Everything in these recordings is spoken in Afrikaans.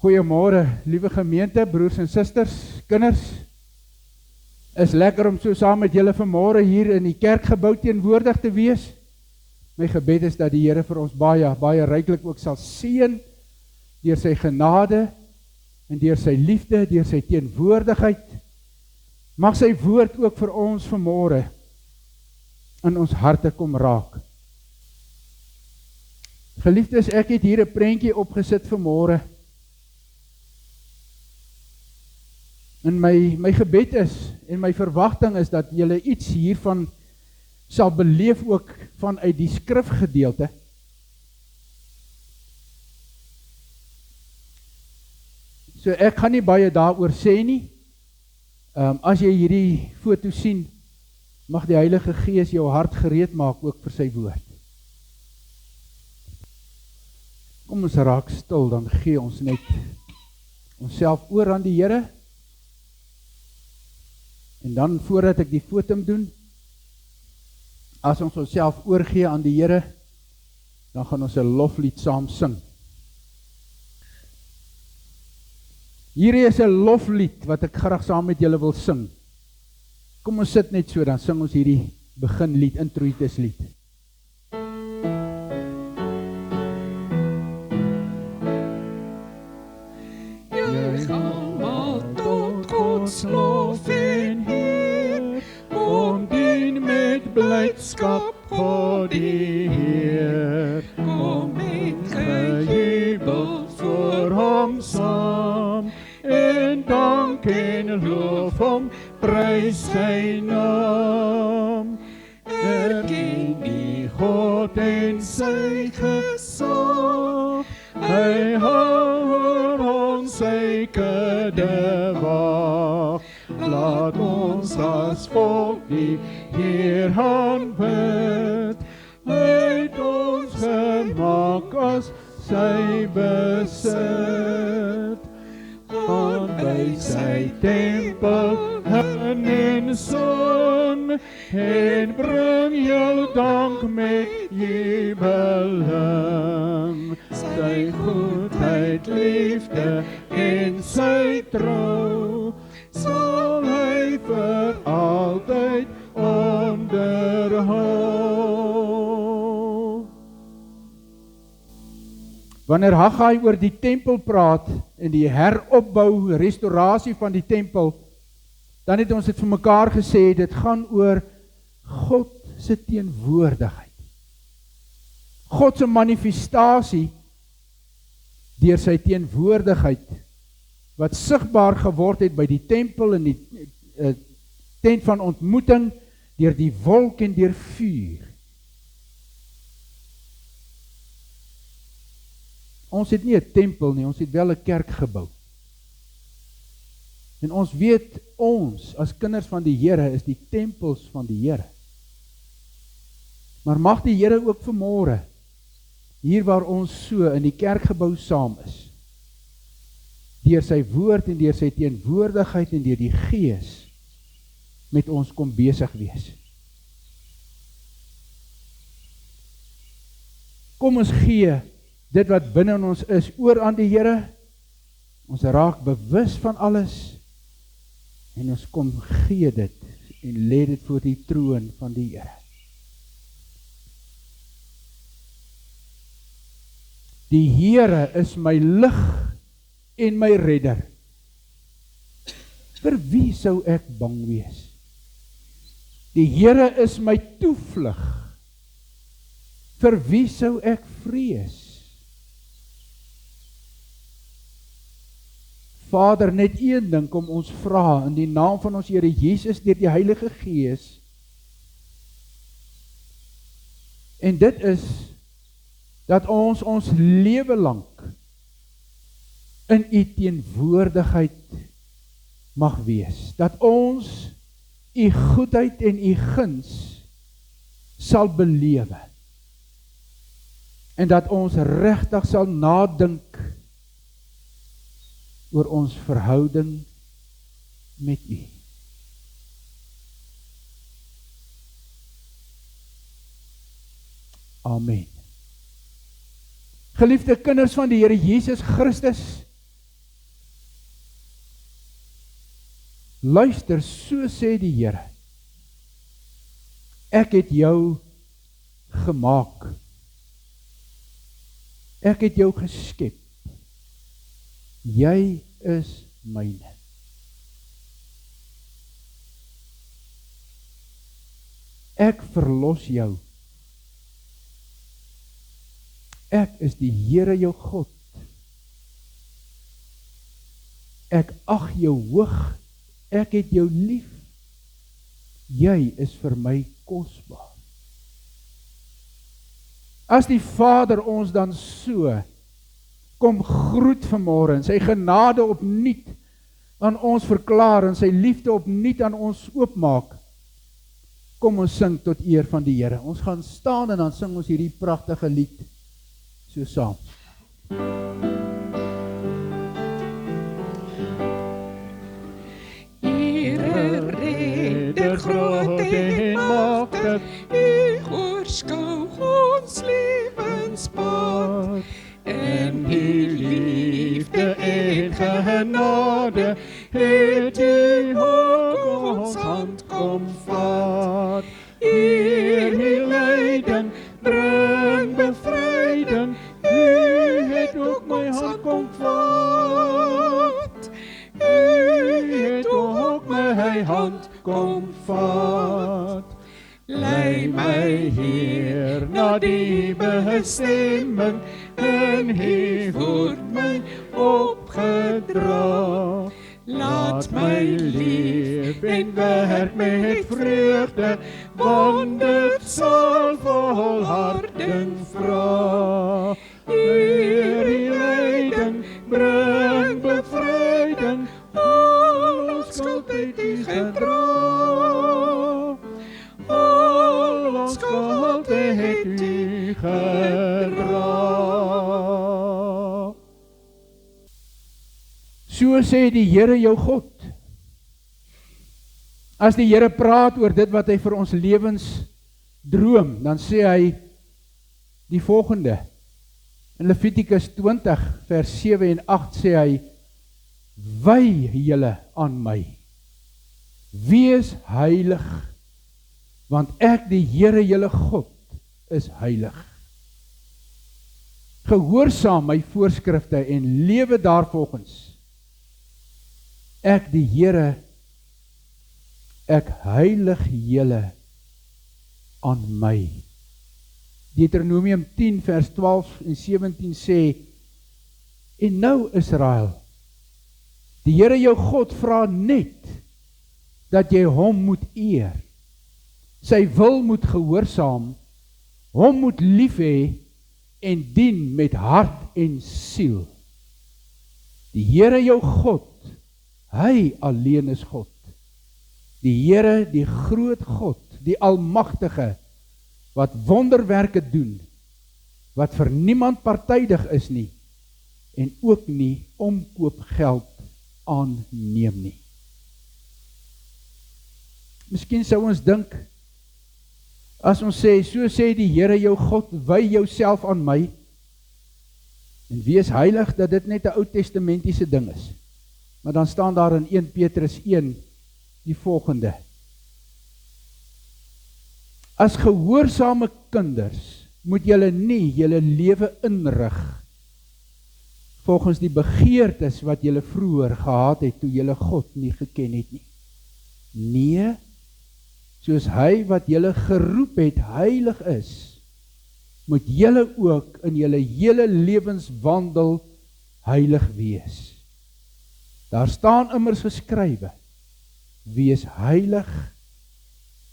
Goeiemôre, liewe gemeente, broers en susters, kinders. Is lekker om so saam met julle vanmôre hier in die kerkgebou teenwoordig te wees. My gebed is dat die Here vir ons baie ryklik ook sal seën deur sy genade en deur sy liefde, deur sy teenwoordigheid. Mag sy woord ook vir ons vanmôre in ons harte kom raak. Geliefdes, ek het hier 'n prentjie opgesit vanmôre. En my gebed is, en my verwagting is, dat julle iets hiervan sal beleef ook vanuit die skrifgedeelte. So ek gaan nie baie daaroor sê nie. As jy hierdie foto sien, mag die Heilige Gees jou hart gereed maak ook vir sy woord. Kom ons raak stil, dan gee ons net onsself oor aan die Here. En dan, voordat ek die fotum doen, as ons onsself oorgee aan die Here, dan gaan ons 'n loflied saam sing. Hierdie is 'n loflied wat ek graag saam met julle wil sing. Kom ons sit net so, dan sing ons hierdie beginlied, introituslied. Jy gaan maar tot Gods lof en eer, om dien met blydskap God die Heer. Kom met gejubel voor hom saam, en dank en loof hom, prys sy naam. Erken die God en sy gesag, hy hou oor ons sy kudde wag. Laat ons as volk die Heer aanbid, hy het ons gemaak as sy besit. Gaan by sy tempel in en son, en bring jou dank met jubeling. Sy goedheid, liefde en sy trou, sal hy vir altyd onderhou. Wanneer Haggai oor die tempel praat en die heropbou, restaurasie van die tempel, dan het ons dit vir mekaar gesê, dit gaan oor God se teenwoordigheid. God se manifestasie deur sy teenwoordigheid, wat sigbaar geword het by die tempel en die tent van ontmoeting, deur die wolk en deur vuur. Ons het nie 'n tempel nie, ons het wel 'n kerk gebou. En ons weet, ons as kinders van die Here is die tempels van die Here. Maar mag die Here ook vanmôre, hier waar ons so in die kerkgebou saam is, deur sy woord en deur sy teenwoordigheid en deur die Gees, met ons kom besig wees. Kom ons gee dit wat binne in ons is oor aan die Here. Ons raak bewus van alles en ons kom gee dit en lê dit voor die troon van die Here. Die Here is my lig en my redder. Vir wie sou ek bang wees? Die Here is my toevlug. Vir wie sou ek vrees? Vader, net een ding kom ons vra in die naam van ons Here Jesus deur die Heilige Gees. En dit is dat ons lewe lank in u teenwoordigheid mag wees. Dat ons u goedheid en u guns sal belewe. En dat ons regtig sal nadink oor ons verhouding met u. Amen. Geliefde kinders van die Here Jesus Christus, Luister, so sê die Here. Ek het jou gemaak. Ek het jou geskep. Jy is myne. Ek verlos jou. Ek is die Here jou God. Ek ag jou hoog. Ek het jou lief. Jy is vir my kosbaar. As die Vader ons dan so kom groet vanmôre en sy genade opnuut aan ons verklaar en sy liefde opnuut aan ons oopmaak, kom ons sing tot eer van die Here. Ons gaan staan en dan sing ons hierdie pragtige lied so saam. Here Redder groot en magtig, U oorskou ons lewenspad, en U liefde en genade het U ook ons hand kom vat. Hier U lyding bring bevryding, U het ook my hand kom vat. U het ook my hand kom vat. Lei my Heer na die bestemming, en U word my opgedra. Laat my leef en werk met vreugde, want dit sal volharding vra. Heer, U lyding bring bevryding, al ons skuld het U gedra. Al ons skuld het U gedra. So sê die Here jou God. As die Here praat oor dit wat hy vir ons lewens droom, dan sê hy die volgende. In Levitikus 20 vers 7 en 8 sê hy, wy julle aan my, wees heilig, want ek die Here julle God is heilig. Gehoorsaam my voorskrifte en lewe daarvolgens. Ek die Here, ek heilig julle aan my. Deuteronomium 10 vers 12 en 17 sê, en nou Israel, die Here jou God vra net, dat jy hom moet eer, sy wil moet gehoorsaam, hom moet lief hê, en dien met hart en siel. Die Here jou God, hy alleen is God. Die Here, die groot God, die almagtige, wat wonderwerke doen, wat vir niemand partydig is nie, en ook nie omkoopgeld aanneem nie. Miskien sou ons dink, as ons sê, so sê die Here jou God, wy jouself aan my, en wees heilig, dat dit net 'n Ou Testamentiese ding is. Maar dan staan daar in 1 Petrus 1 die volgende. As gehoorsame kinders moet julle nie julle lewe inrig volgens die begeertes wat julle vroeër gehad het toe julle God nie geken het nie. Nee, soos hy wat julle geroep het heilig is, moet julle ook in julle hele lewenswandel heilig wees. Daar staan immers geskrywe, wees heilig,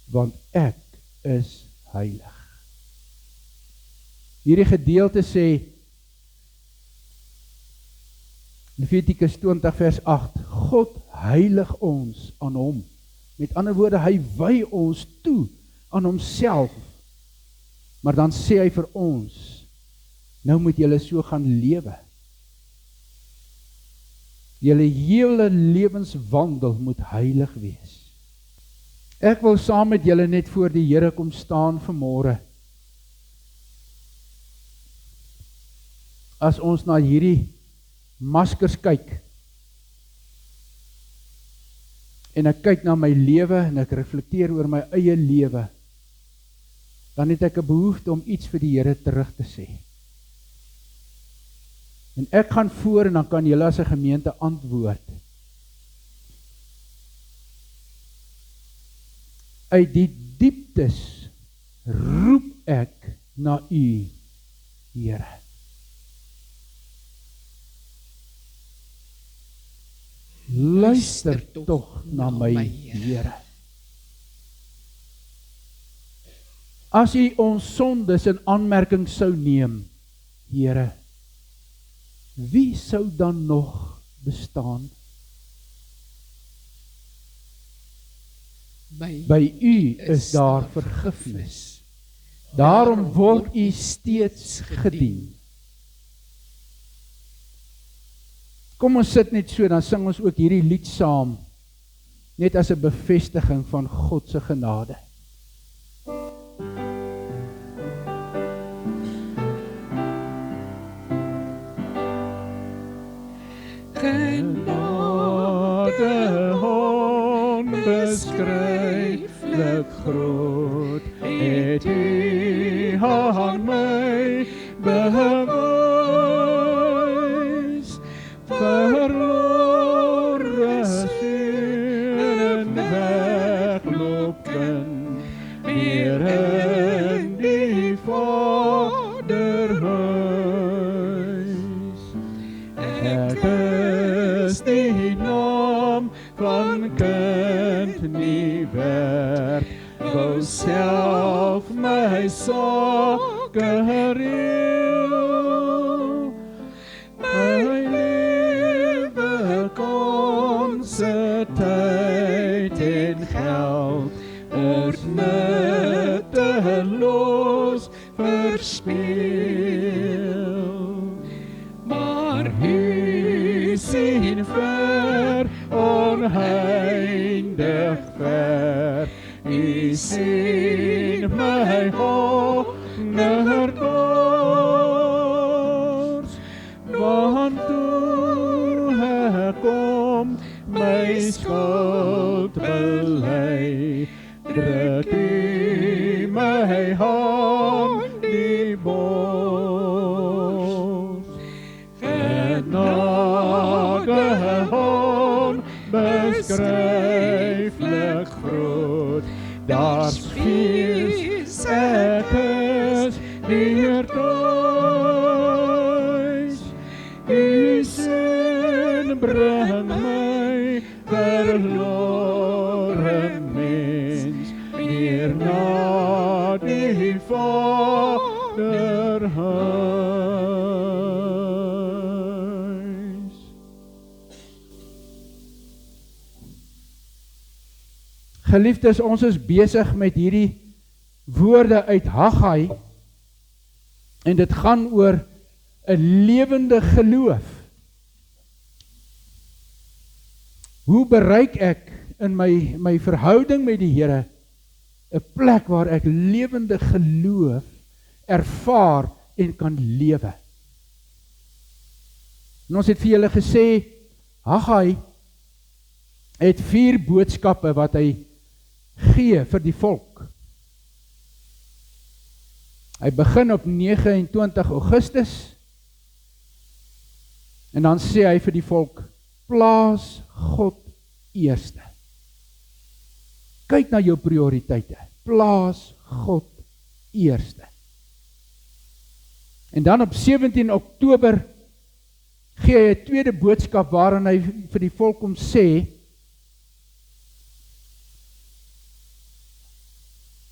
want ek is heilig. Hierdie gedeelte sê, Levitikus 20 vers 8, God heilig ons aan hom. Met ander woorde, hy wy ons toe aan homself. Maar dan sê hy vir ons, nou moet julle so gaan lewe. Julle hele lewenswandel moet heilig wees. Ek wil saam met julle net voor die Here kom staan vanmôre. As ons na hierdie maskers kyk, en ek kyk na my lewe en ek reflekteer oor my eie lewe, dan het ek 'n behoefte om iets vir die Here terug te sê. En ek gaan voor en dan kan julle as 'n gemeente antwoord. Uit die dieptes roep ek na U, Here. Luister tog na my, Here. As U ons sondes in aanmerking sou neem, Here, wie sou dan nog bestaan? By U is daar vergifnis. Daarom word U steeds gedien. Kom ons sit net so, dan sing ons ook hierdie lied saam, net as 'n bevestiging van God se genade. Genade onbeskryflik groot, het U aan my bewys, verlore seun en wegloop kind, weer in die Vaderhuis. Ek is die naam van kind nie werd, wou self my sake reël, my lewe kon se tyd en geld is nutteloos verspeel, maar U sien ver, oneindig ver, U sien my honderdors, want toe ek kom my skuld bely, druk U my hand die bors. Genade onbeskryflik groot, daar's vies ek is weer thuis. U sin bring my verlore mens weer na die Vaderhuis. Geliefdes, ons is besig met hierdie woorde uit Haggai, en dit gaan oor 'n lewende geloof. Hoe bereik ek in my verhouding met die Here 'n plek waar ek lewende geloof ervaar en kan lewe? En ons het vir julle gesê, Haggai het 4 boodskappe wat hy gee vir die volk. Hy begin op 29 Augustus, en dan sê hy vir die volk, plaas God eerste. Kyk na jou prioriteite, plaas God eerste. En dan op 17 Oktober gee hy 'n tweede boodskap waarin hy vir die volk kom sê,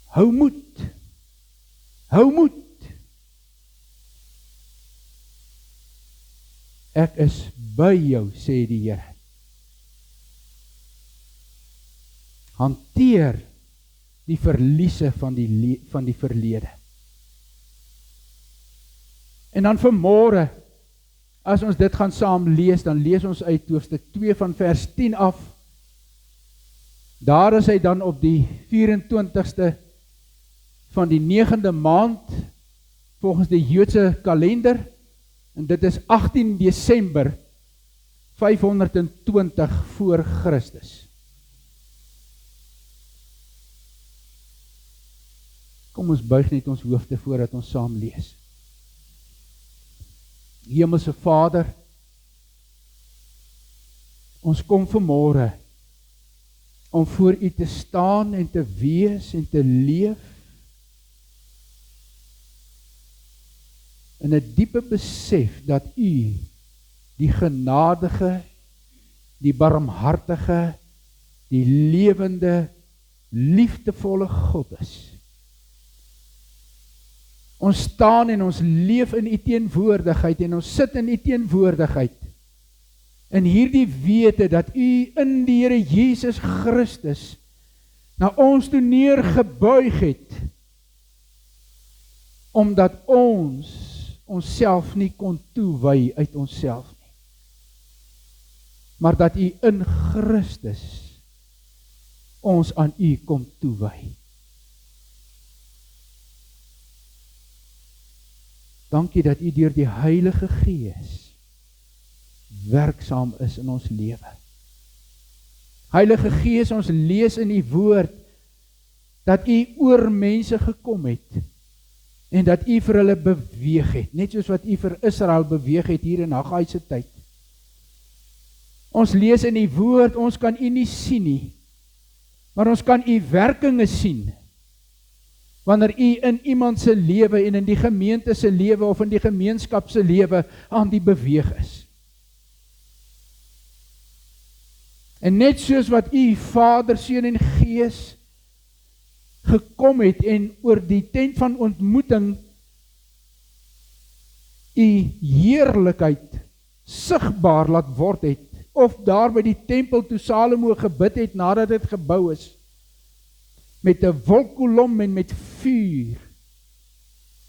hou moed, hou moed. Ek is by jou, sê die Here. Hanteer die verliese van die verlede. En dan vanmôre, as ons dit gaan saam lees, dan lees ons uit hoofstuk 2 van vers 10 af. Daar is hy dan op die 24ste van die 9de maand, volgens die Joodse kalender, en dit is 18 Desember 520 voor Christus. Kom ons buig net ons hoofde voordat ons saam lees. Hemelse Vader, ons kom vanmôre om voor U te staan en te wees en te leef in 'n diepe besef dat U die genadige, die barmhartige, die lewende, liefdevolle God is. Ons staan en ons leef in U teenwoordigheid en ons sit in U teenwoordigheid. In hierdie wete dat U in die Here Jesus Christus na ons toe neergebuig het, omdat ons onsself nie kon toewy uit onsself nie, maar dat U in Christus ons aan U kom toewy. Dankie dat U deur die Heilige Gees werksaam is in ons lewe. Heilige Gees, ons lees in U woord dat U oor mense gekom het en dat U vir hulle beweeg het, net soos wat U vir Israel beweeg het hier in Haggai se tyd. Ons lees in U woord, ons kan U nie sien nie, maar ons kan U werkinge sien. Wanneer U in iemand se lewe en in die gemeente se lewe of in die gemeenskap se lewe aan die beweeg is. En net soos wat U Vader, Seun en Gees gekom het en oor die tent van ontmoeting U heerlikheid sigbaar laat word het, of daar by die tempel toe Salomo gebid het nadat dit gebou is, met 'n wolkkolom en met vuur,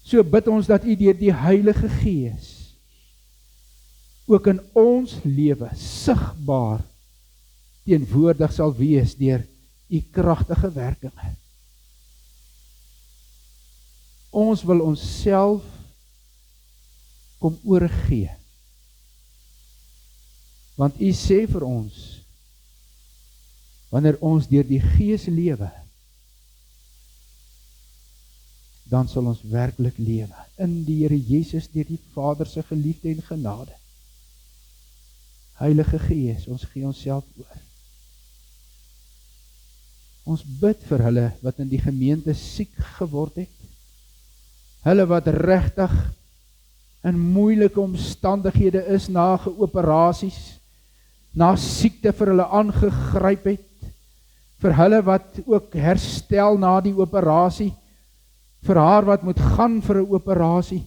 so bid ons dat U deur die Heilige Gees ook in ons lewe sigbaar teenwoordig sal wees deur U kragtige werkinge. Ons wil onsself kom oorgee, want U sê vir ons, wanneer ons deur die Gees lewe, dan sal ons werklik lewe in die Here Jesus deur die Vader se geliefde en genade. Heilige Gees, ons gee onsself oor. Ons bid vir hulle wat in die gemeente siek geword het, hulle wat regtig in moeilike omstandighede is na geoperasies, na siekte vir hulle aangegryp het, vir hulle wat ook herstel na die operasie, vir haar wat moet gaan vir 'n operasie.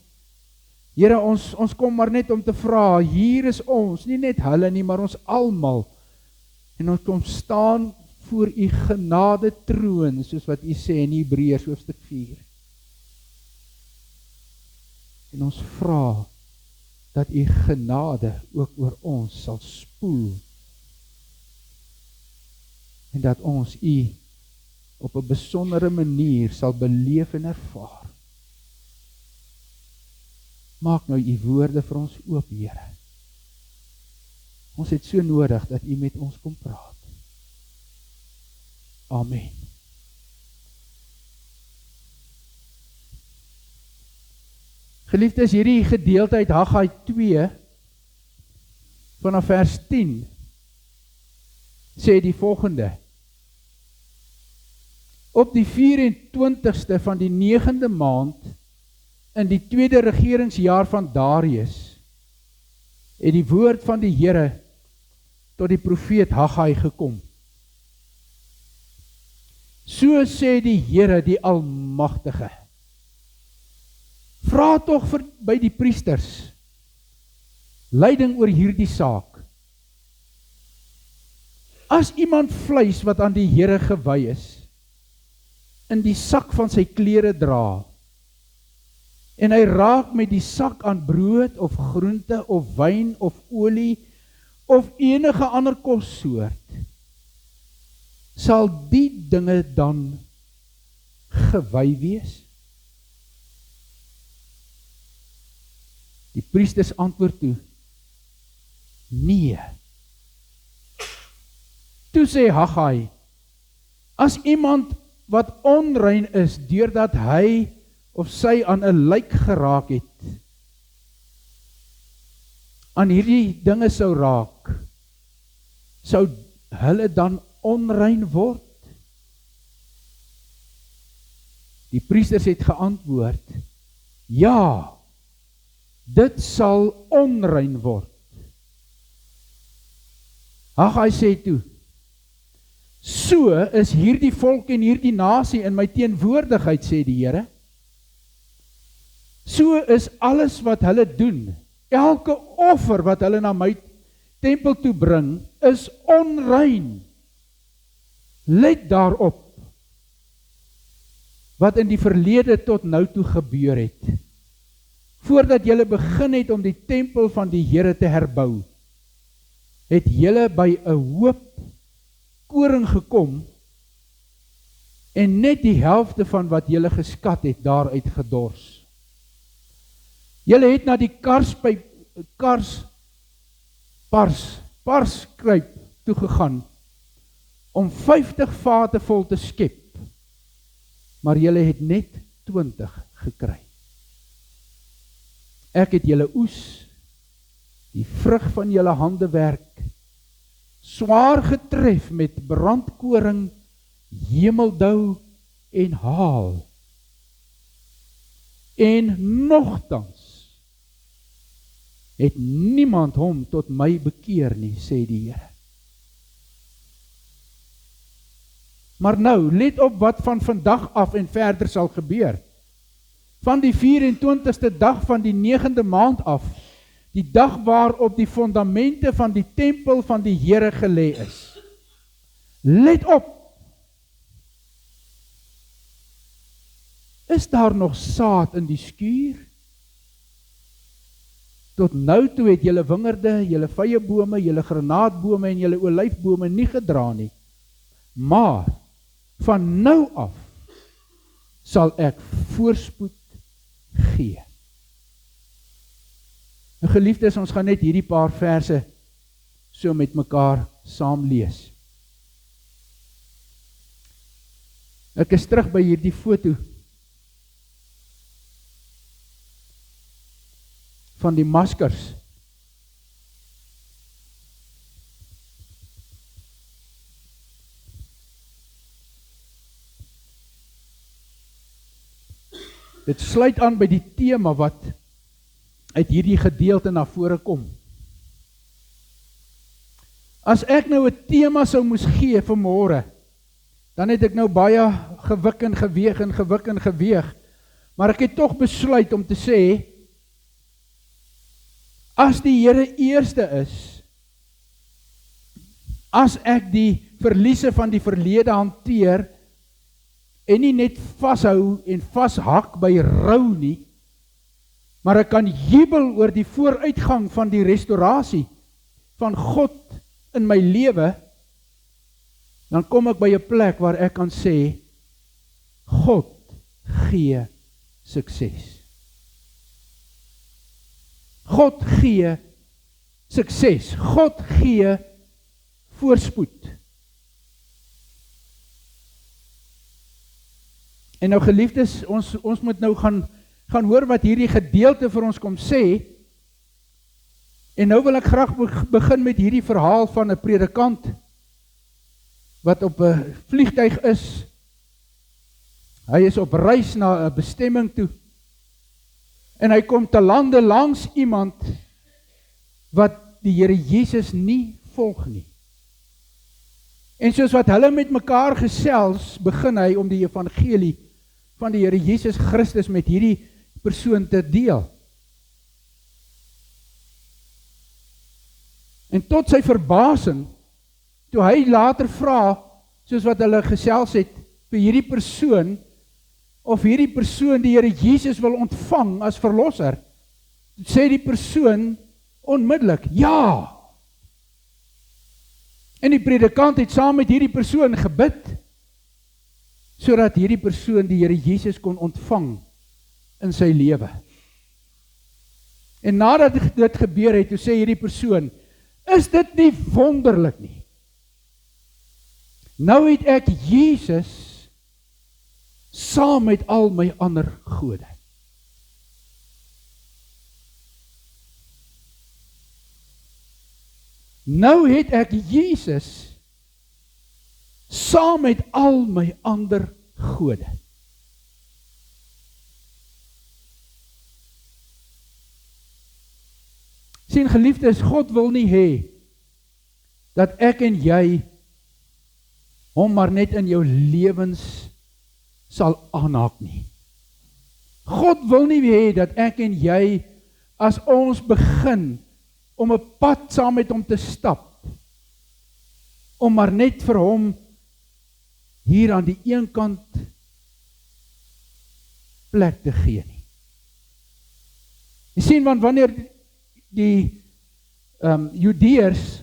Here, ons kom maar net om te vra, hier is ons, nie net hulle nie, maar ons almal, en ons kom staan voor U genade troon, soos wat U sê in Hebreërs hoofstuk 4. En ons vra dat U genade ook oor ons sal spoel, en dat ons U op 'n besondere manier sal beleef en ervaar. Maak nou U woorde vir ons oop, Here. Ons het so nodig dat U met ons kom praat. Amen. Geliefdes, hierdie gedeelte uit Haggai 2 vanaf vers 10 sê die volgende: Op die 24ste van die 9de maand in die 2de regeringsjaar van Darius het die woord van die Here tot die profeet Haggai gekom. So sê die Here die Almagtige: Vra tog by die priesters leiding oor hierdie saak. As iemand vleis wat aan die Here gewy is, in die sak van sy klere dra, en hy raak met die sak aan brood of groente of wyn of olie of enige ander kossoort, sal die dinge dan gewy wees? Die priesters antwoord toe: Nee. Toe sê Haggai: As iemand wat onrein is, deurdat hy of sy aan 'n lijk geraak het, aan hierdie dinge sou raak, sou hulle dan onrein word? Die priesters het geantwoord, ja, dit sal onrein word. Haggai sê toe, so is hierdie volk en hierdie nasie in my teenwoordigheid, sê die Here. So is alles wat hulle doen, elke offer wat hulle na my tempel toe bring, is onrein. Let daarop, wat in die verlede tot nou toe gebeur het. Voordat julle begin het om die tempel van die Here te herbou, het julle by 'n hoop koring gekom en net die helfte van wat julle geskat het daaruit gedors. Julle het na die parskruip toegegaan om 50 vate vol te skep, maar julle het net 20 gekry. Ek het julle oes, die vrug van julle handewerk, swaar getref met brandkoring, hemeldou en haal. En nogtans het niemand hom tot my bekeer nie, sê die Here. Maar nou, let op wat van vandag af en verder sal gebeur. Van die 24ste dag van die 9de maand af, die dag waarop die fondamente van die tempel van die Here gelê is. Let op! Is daar nog saad in die skuur? Tot nou toe het julle wingerde, julle vyebome, julle granaatbome en julle olyfbome nie gedra nie. Maar van nou af sal ek voorspoed gee. En geliefdes, ons gaan net hierdie paar verse so met mekaar saam lees. Ek is terug by hierdie foto van die maskers. Dit sluit aan by die tema wat uit hierdie gedeelte na vore kom. As ek nou 'n tema sou moes gee vir môre, dan het ek nou baie gewik en geweeg, maar ek het tog besluit om te sê, as die Here eerste is, as ek die verliese van die verlede hanteer, en nie net vashou en vashak by rou nie, maar ek kan jubel oor die vooruitgang van die restaurasie van God in my lewe, dan kom ek by 'n plek waar ek kan sê, God gee sukses. God gee sukses. God gee voorspoed. En nou geliefdes, ons moet nou gaan hoor wat hierdie gedeelte vir ons kom sê. En nou wil ek graag begin met hierdie verhaal van 'n predikant wat op 'n vliegtuig is. Hy is op reis na 'n bestemming toe. En hy kom te lande langs iemand wat die Here Jesus nie volg nie. En soos wat hulle met mekaar gesels, begin hy om die evangelie van die Here Jesus Christus met hierdie persoon te deel. En tot sy verbasing, toe hy later vra, soos wat hulle gesels het, vir hierdie persoon, of hierdie persoon die Here Jesus wil ontvang as verlosser, sê die persoon onmiddellik, ja. En die predikant het saam met hierdie persoon gebid, sodat hierdie persoon die Here Jesus kon ontvang in sy lewe. En nadat dit gebeur het, toe sê hierdie persoon, is dit nie wonderlik nie? Nou het ek Jesus saam met al my ander gode. Nou het ek Jesus saam met al my ander gode. Sien geliefdes, God wil nie hê dat ek en jy hom maar net in jou lewens sal aanhaak nie. God wil nie hê dat ek en jy, as ons begin om 'n pad saam met hom te stap, om maar net vir hom hier aan die een kant plek te gee nie. Jy sien, want wanneer die Judeërs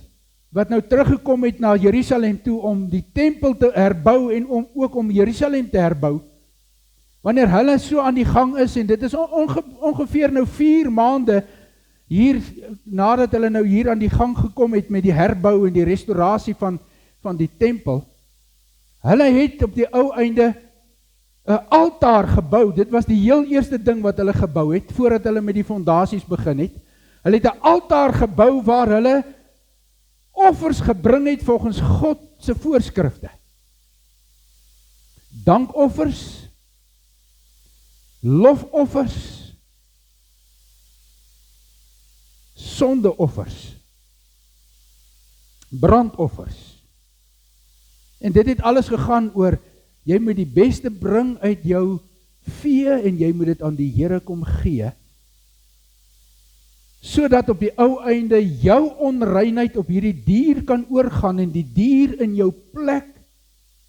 wat nou teruggekom het na Jerusalem toe om die tempel te herbou en ook om Jerusalem te herbou, wanneer hulle so aan die gang is, en dit is ongeveer nou 4 maande hier, nadat hulle nou hier aan die gang gekom het met die herbou en die restaurasie van die tempel, hulle het op die ou einde 'n altaar gebou. Dit was die heel eerste ding wat hulle gebou het, voordat hulle met die fondasies begin het. Hulle het 'n altaar gebou waar hulle offers gebring het volgens God se voorskrifte. Dankoffers, lofoffers, sondeoffers, brandoffers. En dit het alles gegaan oor, jy moet die beste bring uit jou vee en jy moet dit aan die Here kom gee, sodat op die ou einde jou onreinheid op hierdie dier kan oorgaan en die dier in jou plek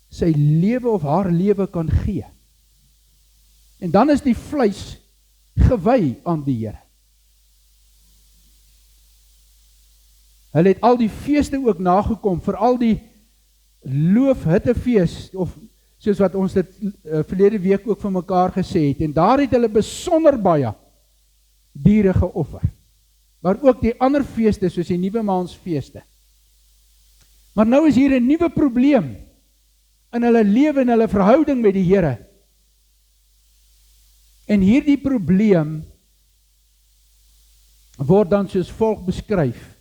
sy lewe of haar lewe kan gee. En dan is die vleis gewy aan die Here. Hulle het al die feeste ook nagekom, veral die loofhuttefees, of soos wat ons dit verlede week ook vir mekaar gesê het, en daar het hulle besonder baie diere geoffer. Maar ook die ander feeste, soos die nuwe maansfeeste. Maar nou is hier 'n nuwe probleem in hulle lewe en hulle verhouding met die Here. En hierdie probleem word dan soos volg beskryf.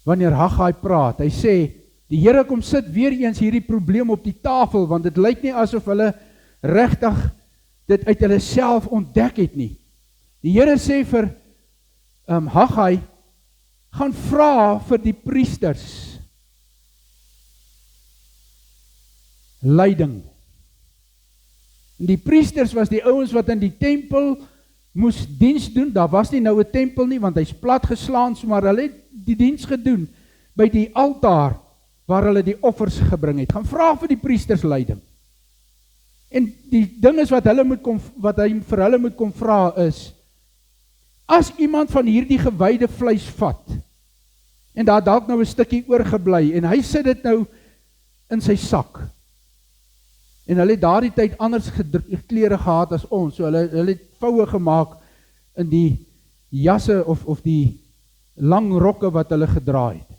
Wanneer Haggai praat, hy sê, die Here kom sit weer eens hierdie probleem op die tafel, want dit lyk nie asof hulle regtig dit uit hulle self ontdek het nie. Die Here sê vir Haggai, gaan vra vir die priesters leiding. En die priesters was die ouens wat in die tempel moes diens doen. Daar was nie nou 'n tempel nie, want hy's plat geslaan, maar hulle het die diens gedoen by die altaar waar hulle die offers gebring het. Gaan vra vir die priesters leiding. En die ding is wat hy vir hulle moet kom vra is, as iemand van hierdie gewyde vleis vat, en daar dalk nou 'n stukkie oorgebly, en hy sit dit nou in sy sak, en hulle het daardie tyd anders klere gehad as ons, so hulle het voue gemaak in die jasse of die lang rokke wat hulle gedra het.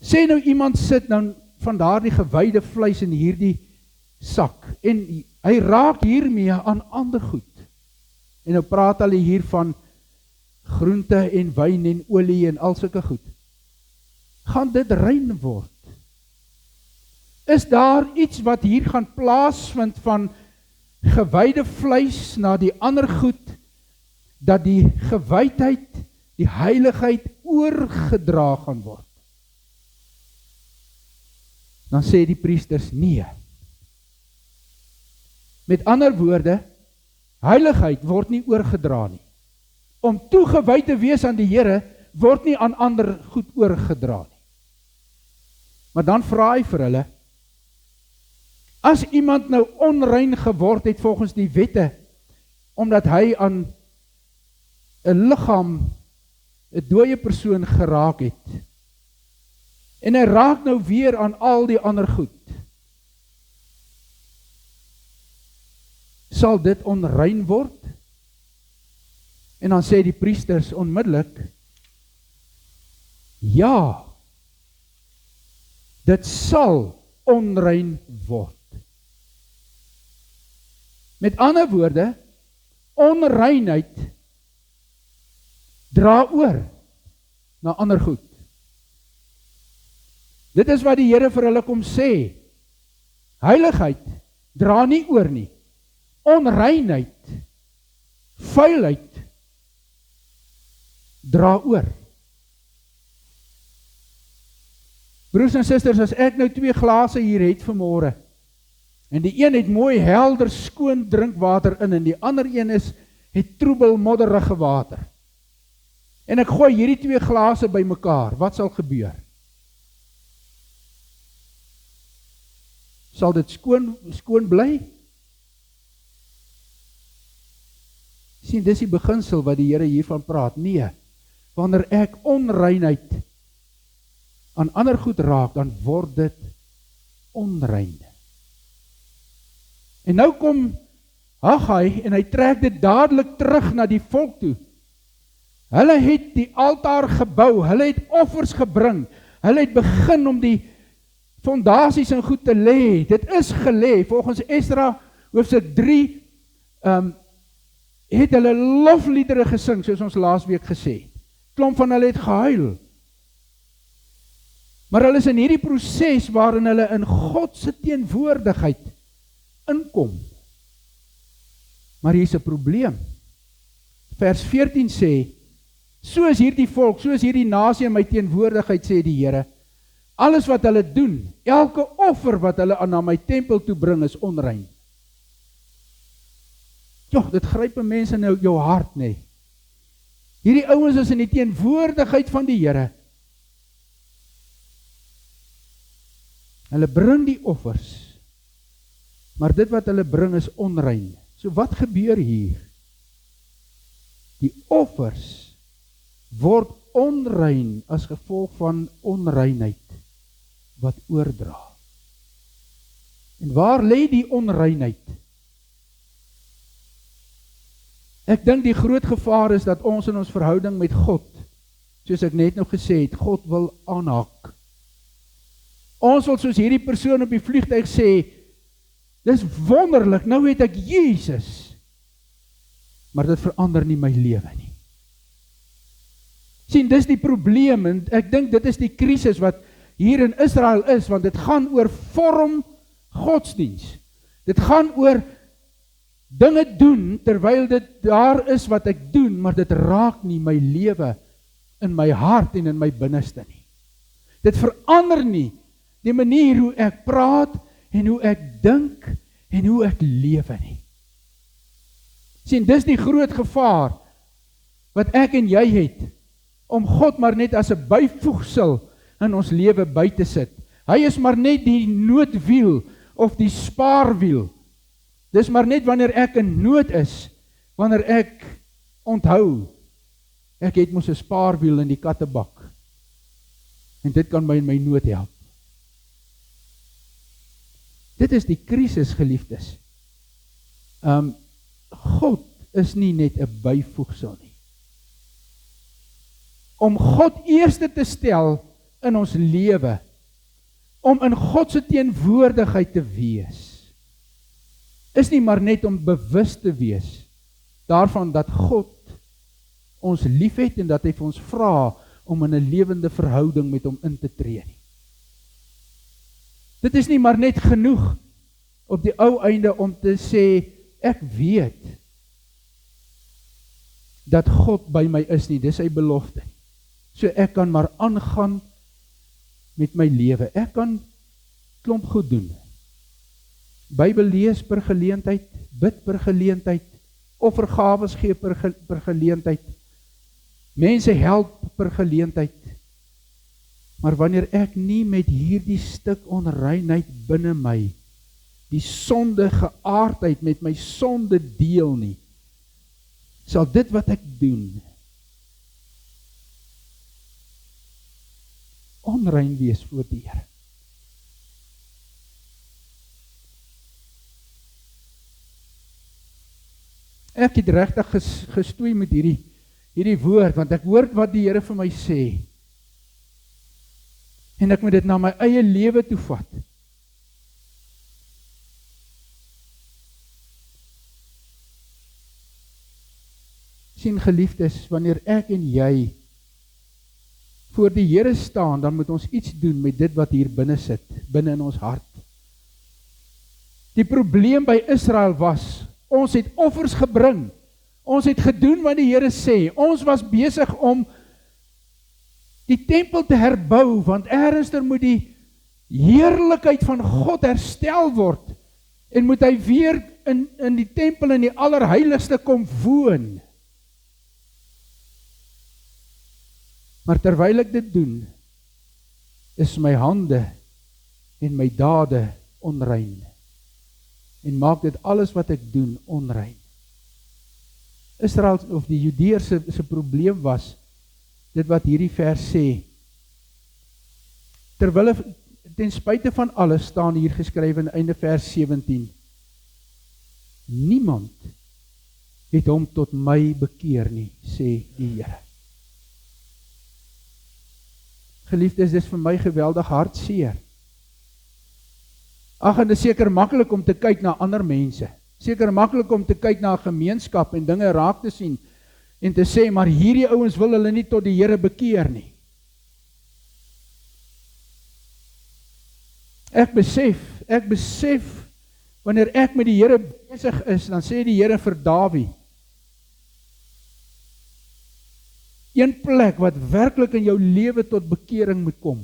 Sê nou iemand sit nou van daardie gewyde vleis in hierdie sak, en hy raak hiermee aan ander goed. En nou praat hulle hier van groente en wyn en olie en al sulke goed. Gaan dit rein word? Is daar iets wat hier gaan plaasvind van gewyde vleis na die ander goed, dat die gewydheid, die heiligheid oorgedra gaan word? Dan sê die priesters nee. Met ander woorde, heiligheid word nie oorgedra nie. Om toegewy te wees aan die Here word nie aan ander goed oorgedra nie. Maar dan vra hy vir hulle, as iemand nou onrein geword het volgens die wette, omdat hy aan 'n liggaam, 'n dooie persoon geraak het, en hy raak nou weer aan al die ander goed, sal dit onrein word? En dan sê die priesters onmiddellik, ja, dit sal onrein word. Met ander woorde, onreinheid dra oor na ander goed. Dit is wat die Here vir hulle kom sê. Heiligheid dra nie oor nie. Onreinheid, vuilheid dra oor. Broers en susters, as ek nou 2 glase hier het vanmôre, en die een het mooi helder skoon drinkwater in, en die ander een het troebel modderige water. En ek gooi hierdie 2 glase by mekaar, wat sal gebeur? Sal dit skoon bly? Sien, dis die beginsel wat die Here hiervan praat. Nee, wanneer ek onreinheid aan ander goed raak, dan word dit onrein. En nou kom Haggai en hy trek dit dadelik terug na die volk toe. Hulle het die altaar gebou, hulle het offers gebring, hulle het begin om die fondasies en goed te lê. Dit is gelê, volgens Esdra hoofstuk 3, het hulle lofliedere gesing, soos ons laasweek gesê. Klomp van hulle het gehuil. Maar hulle is in hierdie proses waarin hulle in God se teenwoordigheid inkom. Maar hier is 'n probleem. Vers 14 sê, soos hierdie volk, soos hierdie nasie in my teenwoordigheid, sê die Here, alles wat hulle doen, elke offer wat hulle aan my tempel toe bring, is onrein. Joh, dit gryp 'n mens in jou hart, nê. Hierdie ouens is in die teenwoordigheid van die Here. Hulle bring die offers, maar dit wat hulle bring is onrein. So wat gebeur hier? Die offers word onrein as gevolg van onreinheid wat oordra. En waar lê die onreinheid? Ek dink die groot gevaar is dat ons in ons verhouding met God, soos ek net nou gesê het, God wil aanhaak. Ons wil soos hierdie persoon op die vliegtuig sê, dis wonderlik, nou het ek Jesus, maar dit verander nie my lewe nie. Sien, dis die probleem, en ek dink dit is die krisis wat hier in Israel is, want dit gaan oor vorm godsdiens. Dit gaan oor dinge doen, terwyl dit daar is wat ek doen, maar dit raak nie my lewe in my hart en in my binneste nie. Dit verander nie die manier hoe ek praat en hoe ek dink en hoe ek lewe nie. Sien, dis die groot gevaar wat ek en jy het, om God maar net as 'n byvoegsel in ons lewe by te sit. Hy is maar net die noodwiel of die spaarwiel. Dis maar net wanneer ek in nood is, wanneer ek onthou, ek het mos 'n spaarwiel in die kattebak, en dit kan my in my nood help. Dit is die krisis, geliefdes. God is nie net 'n byvoegsel nie. Om God eerste te stel in ons lewe, om in God se teenwoordigheid te wees, is nie maar net om bewus te wees daarvan dat God ons liefhet en dat hy vir ons vra om in 'n lewende verhouding met hom in te tree nie. Dit is nie maar net genoeg op die ou einde om te sê, ek weet dat God by my is nie, dis sy belofte. So ek kan maar aangaan met my lewe. Ek kan klomp goed doen. Bybel lees per geleentheid, bid per geleentheid, offergawes gee per geleentheid, mense help per geleentheid. Maar wanneer ek nie met hierdie stuk onreinheid binne my, die sondige aardheid met my sonde deel nie, sal dit wat ek doen onrein wees voor die Here. Ek het regtig gestoei met hierdie woord, want ek hoor wat die Here vir my sê, en ek moet dit na my eie lewe toe vat. Sien geliefdes, wanneer ek en jy voor die Here staan, dan moet ons iets doen met dit wat hier binne sit, binne in ons hart. Die probleem by Israel was, ons het offers gebring, ons het gedoen wat die Here sê, ons was besig om die tempel te herbou, want ernstig moet die heerlikheid van God herstel word, en moet hy weer in die tempel in die allerheiligste kom woon. Maar terwyl ek dit doen, is my hande en my dade onrein, en maak dit alles wat ek doen onrein. Israel of die Judeërs se probleem was, dit wat hierdie vers sê, terwyl ten spyte van alles staan hier geskryf in einde vers 17, niemand het hom tot my bekeer nie, sê die Here. Geliefdes, dis vir my geweldig hartseer. Ag, en dit is seker maklik om te kyk na ander mense, seker maklik om te kyk na 'n gemeenskap en dinge raak te sien, en te sê, maar hierdie ouens wil hulle nie tot die Here bekeer nie. Ek besef, wanneer ek met die Here besig is, dan sê die Here vir Dawid, een plek wat werklik in jou lewe tot bekering moet kom,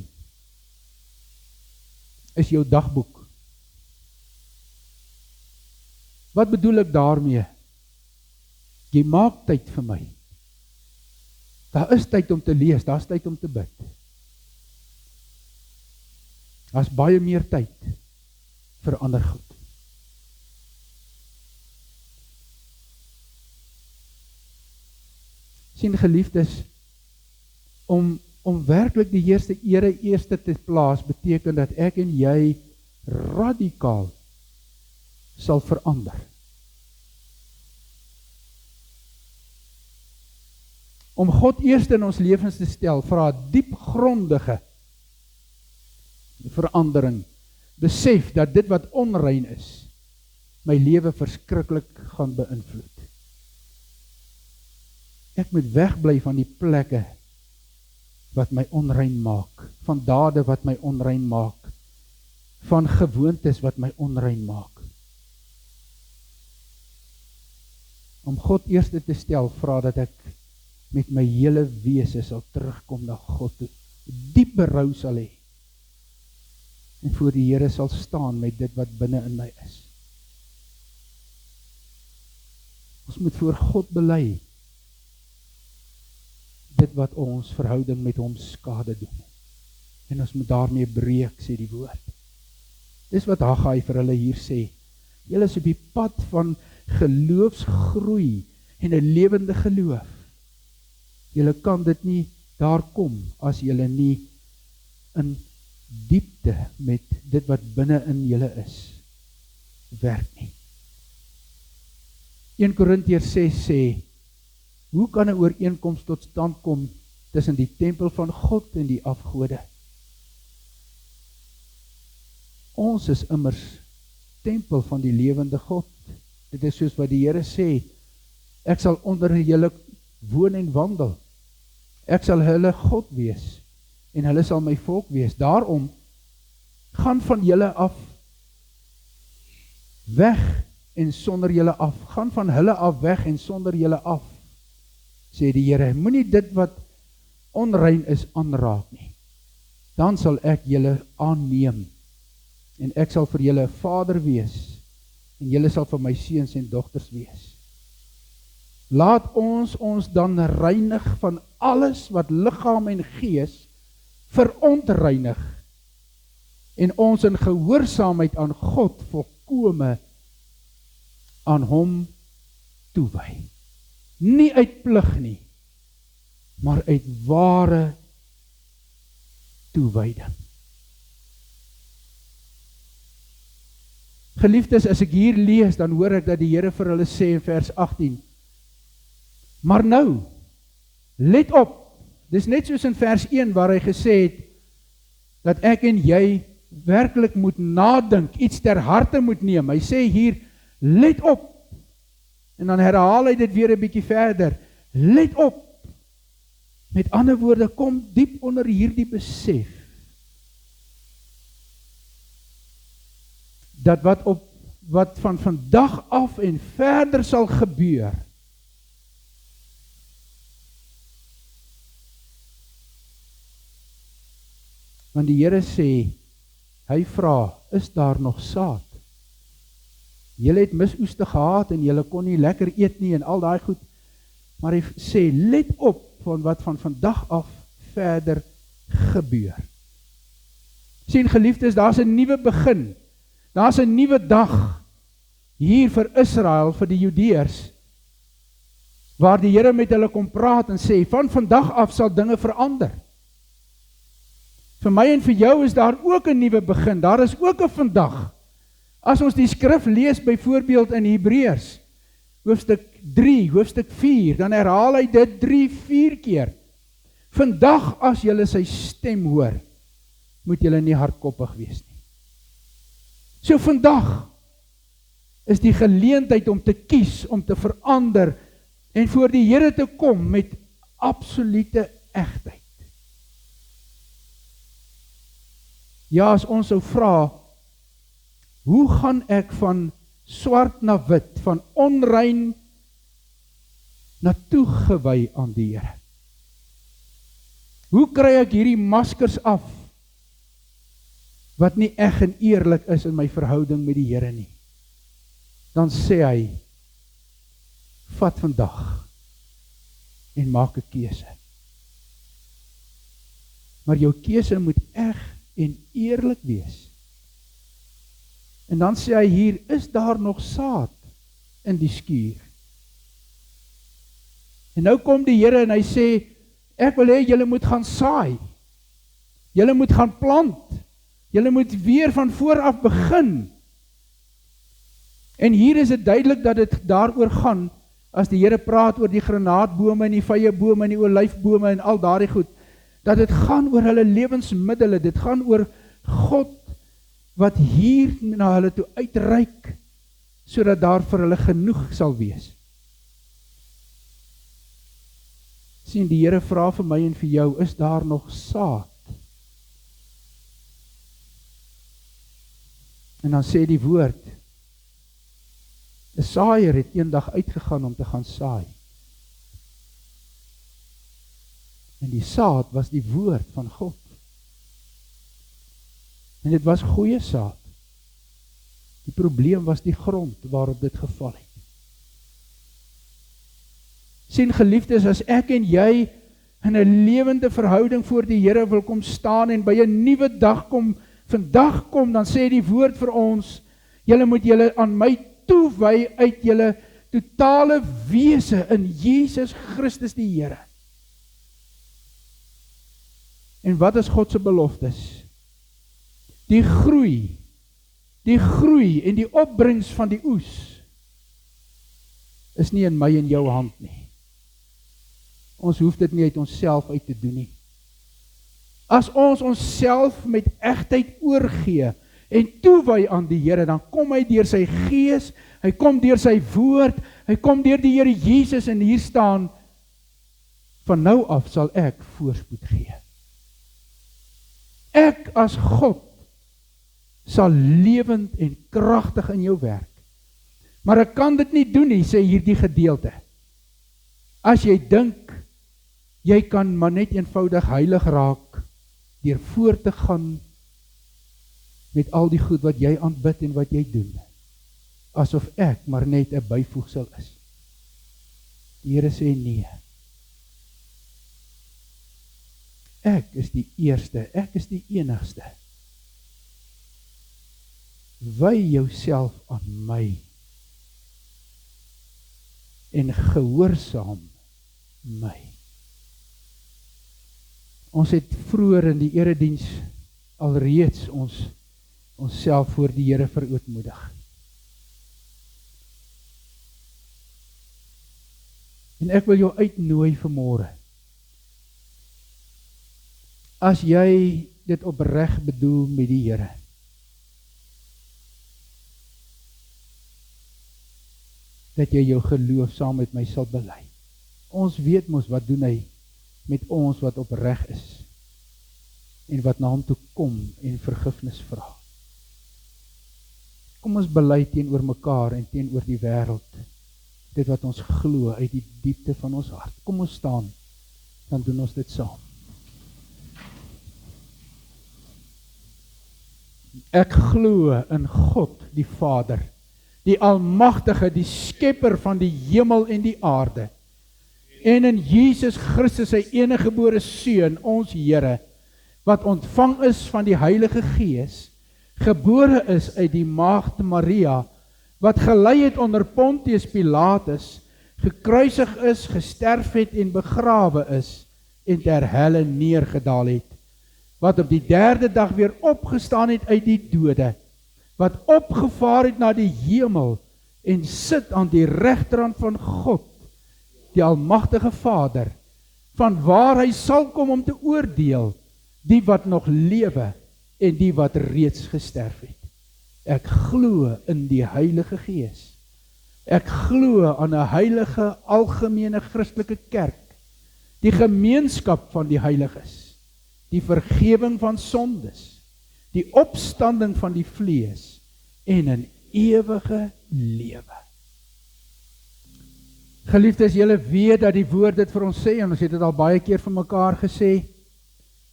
is jou dagboek. Wat bedoel ek daarmee? Jy maak tyd vir my. Daar is tyd om te lees, daar is tyd om te bid. Daar is baie meer tyd vir ander goed. Sien geliefdes, om werklik die Here eerste te plaas, beteken dat ek en jy radikaal sal verander. Om God eerste in ons lewens te stel, vra diepgrondige verandering. Besef dat dit wat onrein is, my lewe verskriklik gaan beïnvloed. Ek moet wegbly van die plekke wat my onrein maak, van dade wat my onrein maak, van gewoontes wat my onrein maak. Om God eerste te stel, vra dat ek met my hele wese sal terugkom na God toe, diep berou sal hê, en voor die Here sal staan met dit wat binne in my is. Ons moet voor God bely, dit wat ons verhouding met hom skade doen, en ons moet daarmee breek, sê die woord. Dis wat Haggai vir hulle hier sê, julle is op die pad van geloofsgroei en 'n lewende geloof. Julle kan dit nie daar kom as julle nie in diepte met dit wat binne in julle is, werk nie. 1 Korintiërs 6 sê, hoe kan 'n ooreenkoms tot stand kom tussen die tempel van God en die afgode? Ons is immers tempel van die lewende God. Dit is soos wat die Here sê, ek sal onder julle woon en wandel. Ek sal hulle God wees, en hulle sal my volk wees. Daarom, gaan van julle af, weg en sonder julle af. Gaan van hulle af weg en sonder julle af, sê die Here. Moenie dit wat onrein is aanraak nie. Dan sal ek julle aanneem, en ek sal vir julle 'n vader wees, en julle sal vir my seuns en dogters wees. Laat ons dan reinig van alles wat liggaam en gees verontreinig, en ons in gehoorsaamheid aan God volkome aan hom toewy. Nie uit plig nie, maar uit ware toewyding. Geliefdes, as ek hier lees, dan hoor ek dat die Here vir hulle sê in vers 18, maar nou, let op, dis net soos in vers 1 waar hy gesê het, dat ek en jy werklik moet nadink, iets ter harte moet neem. Hy sê hier, let op, en dan herhaal hy dit weer 'n bietjie verder, Let op. Met ander woorde, kom diep onder hierdie besef, dat wat van vandag af en verder sal gebeur, want die Here sê, hy vra, is daar nog saad? Julle het misoeste gehad en julle kon nie lekker eet nie en al daai goed, maar hy sê, let op van wat van vandag af verder gebeur. Sien geliefdes, daar's 'n nuwe begin, daar's 'n nuwe dag hier vir Israel, vir die Judeërs, waar die Here met hulle kom praat en sê, van vandag af sal dinge verander. Vir my en vir jou is daar ook 'n nuwe begin, daar is ook 'n vandag. As ons die skrif lees, byvoorbeeld in Hebreërs, hoofstuk 3, hoofstuk 4, dan herhaal hy dit 3-4 keer. Vandag as julle sy stem hoor, moet julle nie hardkoppig wees nie. So vandag is die geleentheid om te kies, om te verander, en voor die Here te kom met absolute egtheid. Ja, as ons sou vra, hoe gaan ek van swart na wit, van onrein na toegewy aan die Here? Hoe kry ek hierdie maskers af, wat nie eg en eerlik is in my verhouding met die Here nie? Dan sê hy, vat vandag en maak 'n keuse. Maar jou keuse moet eg en eerlik wees. En dan sê hy hier, is daar nog saad in die skuur? En nou kom die Here en hy sê, ek wil hê julle moet gaan saai. Julle moet gaan plant. Julle moet weer van vooraf begin. En hier is dit duidelik dat dit daaroor gaan, as die Here praat oor die granaatbome en die vyebome en die olyfbome en al daardie goed, dat dit gaan oor hulle lewensmiddele, dit gaan oor God, wat hier na hulle toe uitreik, sodat daar vir hulle genoeg sal wees. Sien, die Here vra vir my en vir jou, is daar nog saad? En dan sê die woord, 'n saaier het eendag uitgegaan om te gaan saai. En die saad was die woord van God. En dit was goeie saad. Die probleem was die grond waarop dit geval het. Sien geliefdes, as ek en jy in 'n lewende verhouding voor die Here wil kom staan en by 'n nuwe dag kom, vandag kom, dan sê die woord vir ons, julle moet julle aan my toewy uit julle totale wese in Jesus Christus die Here. En wat is God se beloftes? Die groei en die opbrengs van die oes is nie in my en jou hand nie. Ons hoef dit nie uit onsself uit te doen nie. As ons onsself met egtheid oorgee en toewy aan die Here, dan kom hy deur sy gees, hy kom deur sy woord, hy kom deur die Here Jesus, en hier staan, van nou af sal ek voorspoed gee. Ek as God sal lewend en kragtig in jou werk. Maar ek kan dit nie doen nie, sê hierdie gedeelte. As jy dink, jy kan maar net eenvoudig heilig raak, deur voor te gaan met al die goed wat jy aanbid en wat jy doen, asof ek maar net 'n byvoegsel is. Die Here sê nee. Ek is die eerste, ek is die enigste. Wy jouself aan my en gehoorsaam my. Ons het vroeër in die erediens alreeds onsself voor die Here verootmoedig. En ek wil jou uitnooi vanmôre. As jy dit opreg bedoel met die Here, dat jy jou geloof saam met my sal bely. Ons weet mos wat doen hy met ons wat opreg is en wat na hom toe kom en vergifnis vra. Kom ons bely teenoor mekaar en teenoor die wêreld dit wat ons glo uit die diepte van ons hart. Kom ons staan, dan doen ons dit saam. Ek glo in God die Vader, die Almagtige, die Skepper van die hemel en die aarde, en in Jesus Christus sy eniggebore Seun, ons Here, wat ontvang is van die Heilige Gees, gebore is uit die maagd Maria, wat gelei het onder Pontius Pilatus, gekruisig is, gesterf het en begrawe is, en ter helle neergedaal het, wat op die 3de dag weer opgestaan het uit die dode, wat opgevaar het na die hemel, en sit aan die regterhand van God, die Almagtige Vader, van waar hy sal kom om te oordeel, die wat nog lewe, en die wat reeds gesterf het. Ek glo in die Heilige Gees. Ek glo aan 'n heilige, algemene Christelike kerk, die gemeenskap van die heiliges, die vergewing van sondes, die opstanding van die vlees en 'n ewige lewe. Geliefdes, julle weet dat die woord dit vir ons sê, en ons het dit al baie keer vir mekaar gesê,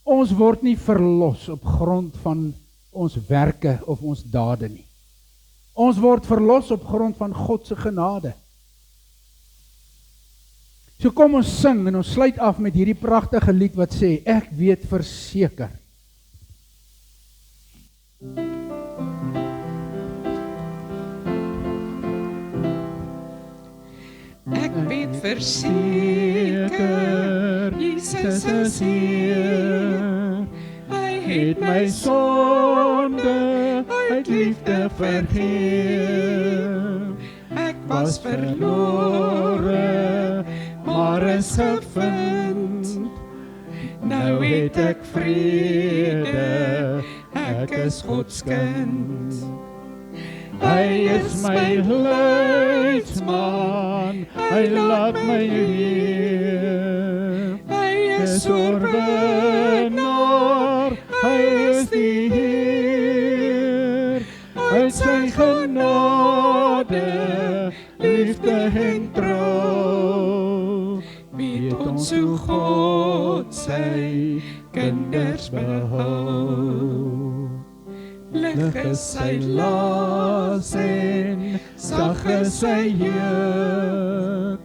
ons word nie verlos op grond van ons werke of ons dade nie. Ons word verlos op grond van God se genade. So kom ons sing en ons sluit af met hierdie pragtige lied wat sê, ek weet verseker. Ek weet verseker, Jesus is hier. Hy het my sonde uit liefde vergeef. Ek was verlore, maar is gevind. Nou het ek vrede, ek is Gods kind. Hy is my leidsman, hy laat my leef. Hy is oorwinnaar, hy is die Heer. Uit sy genade, liefde en trou, weet ons hoe God sy kinders behou. Lig is sy las en sag is sy juk.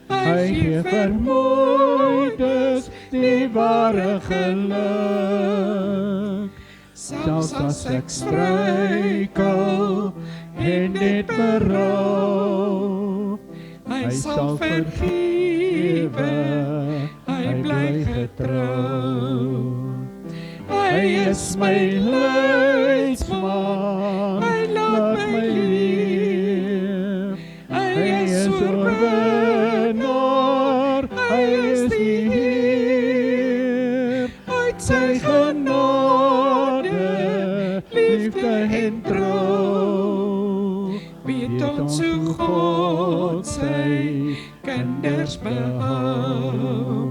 Hy gee vermoeides die ware geluk. Selfs as ek struikel en dit berou, hy sal vergewe, hy bly getrou. Hy is my leidsman, hy laat my leef. Hy is oorwinnaar, hy is die Heer. Uit sy genade, liefde en trou, weet ons hoe God sy kinders behou.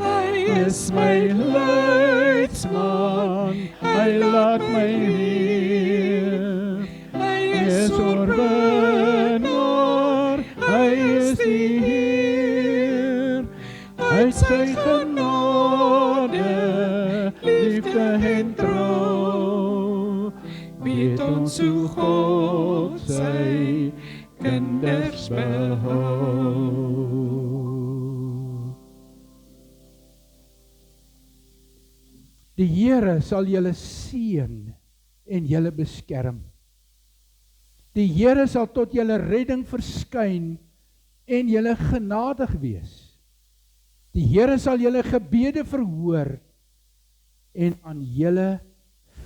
Hy is my leidsman, hy laat my leef. Hy is oorwinnaar, hy is die Heer. Uit sy genade, liefde en trou, weet ons hoe God sy kinders behou. Die Here sal julle seën en julle beskerm. Die Here sal tot julle redding verskyn en julle genadig wees. Die Here sal julle gebede verhoor en aan julle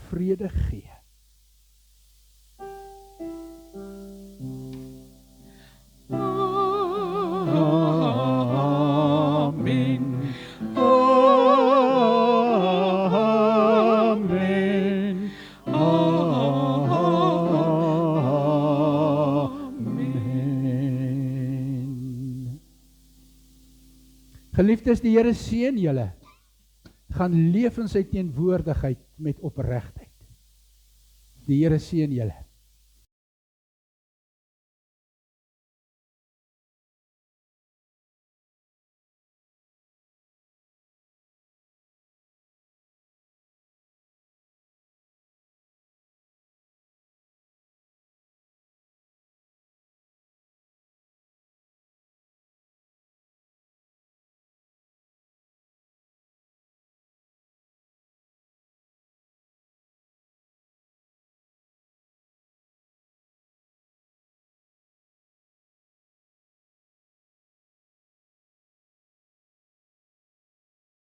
vrede gee. Amen. Geliefdes, die Here seën julle. Gaan leef in sy teenwoordigheid met opregtheid. Die Here seën julle.